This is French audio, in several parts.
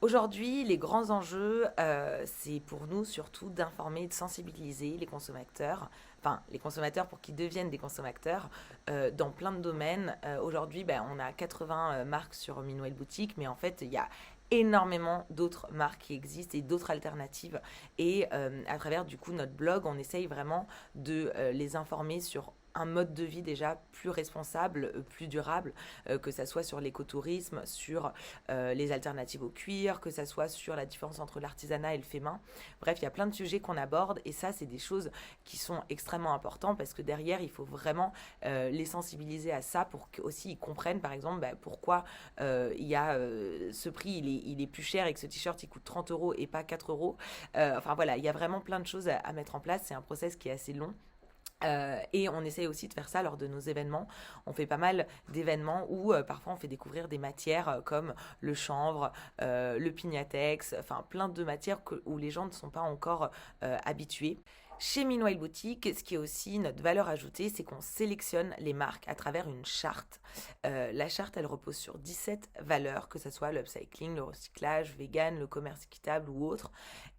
Aujourd'hui, les grands enjeux, c'est pour nous surtout d'informer et de sensibiliser les consommateurs pour qu'ils deviennent des consommateurs dans plein de domaines. Aujourd'hui, on a 80 marques sur Meanwhile Boutique, mais en fait, il y a énormément d'autres marques qui existent et d'autres alternatives. Et à travers du coup notre blog, on essaye vraiment de les informer sur un mode de vie déjà plus responsable, plus durable, que ça soit sur l'écotourisme, sur les alternatives au cuir, que ça soit sur la différence entre l'artisanat et le fait main. Bref, il y a plein de sujets qu'on aborde et ça, c'est des choses qui sont extrêmement importantes parce que derrière, il faut vraiment les sensibiliser à ça pour qu'aussi ils comprennent, par exemple, pourquoi il y a ce prix, il est plus cher et que ce t-shirt, il coûte 30 euros et pas 4 euros. Enfin voilà, il y a vraiment plein de choses à mettre en place. C'est un process qui est assez long. Et on essaye aussi de faire ça lors de nos événements. On fait pas mal d'événements où parfois on fait découvrir des matières comme le chanvre, le pignatex, enfin plein de matières où les gens ne sont pas encore habitués. Chez Meanwhile Boutique, ce qui est aussi notre valeur ajoutée, c'est qu'on sélectionne les marques à travers une charte. La charte, elle repose sur 17 valeurs, que ce soit l'upcycling, le recyclage, vegan, le commerce équitable ou autre,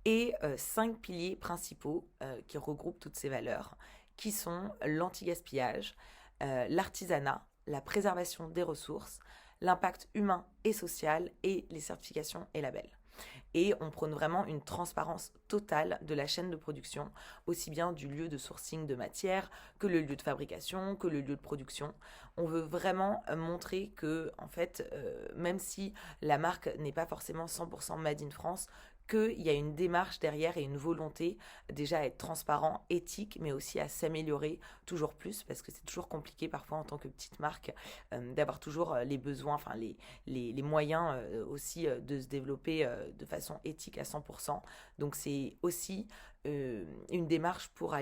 et 5 piliers principaux qui regroupent toutes ces valeurs qui sont l'anti-gaspillage, l'artisanat, la préservation des ressources, l'impact humain et social et les certifications et labels. Et on prône vraiment une transparence totale de la chaîne de production, aussi bien du lieu de sourcing de matière que le lieu de fabrication, que le lieu de production. On veut vraiment montrer que, en fait, même si la marque n'est pas forcément 100% made in France, qu'il y a une démarche derrière et une volonté déjà à être transparent, éthique, mais aussi à s'améliorer toujours plus, parce que c'est toujours compliqué parfois en tant que petite marque d'avoir toujours les besoins, enfin les moyens aussi de se développer de façon éthique à 100%. Donc c'est aussi une démarche pour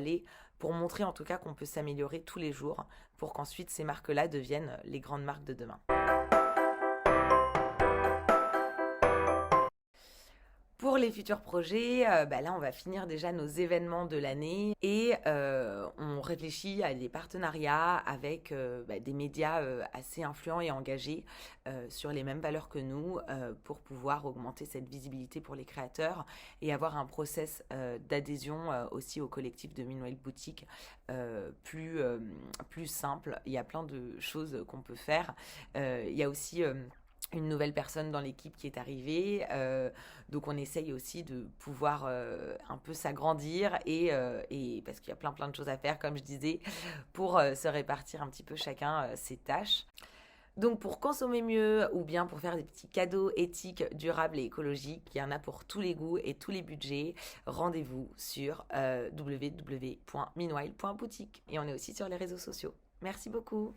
montrer en tout cas qu'on peut s'améliorer tous les jours, pour qu'ensuite ces marques-là deviennent les grandes marques de demain. Pour les futurs projets, là, on va finir déjà nos événements de l'année et on réfléchit à des partenariats avec des médias assez influents et engagés sur les mêmes valeurs que nous pour pouvoir augmenter cette visibilité pour les créateurs et avoir un process d'adhésion aussi au collectif de Meanwhile Boutique plus simple. Il y a plein de choses qu'on peut faire. Il y a aussi une nouvelle personne dans l'équipe qui est arrivée. Donc on essaye aussi de pouvoir un peu s'agrandir et parce qu'il y a plein de choses à faire, comme je disais, pour se répartir un petit peu chacun ses tâches. Donc pour consommer mieux ou bien pour faire des petits cadeaux éthiques, durables et écologiques, il y en a pour tous les goûts et tous les budgets. Rendez-vous sur www.meanwhile.boutique et on est aussi sur les réseaux sociaux. Merci beaucoup.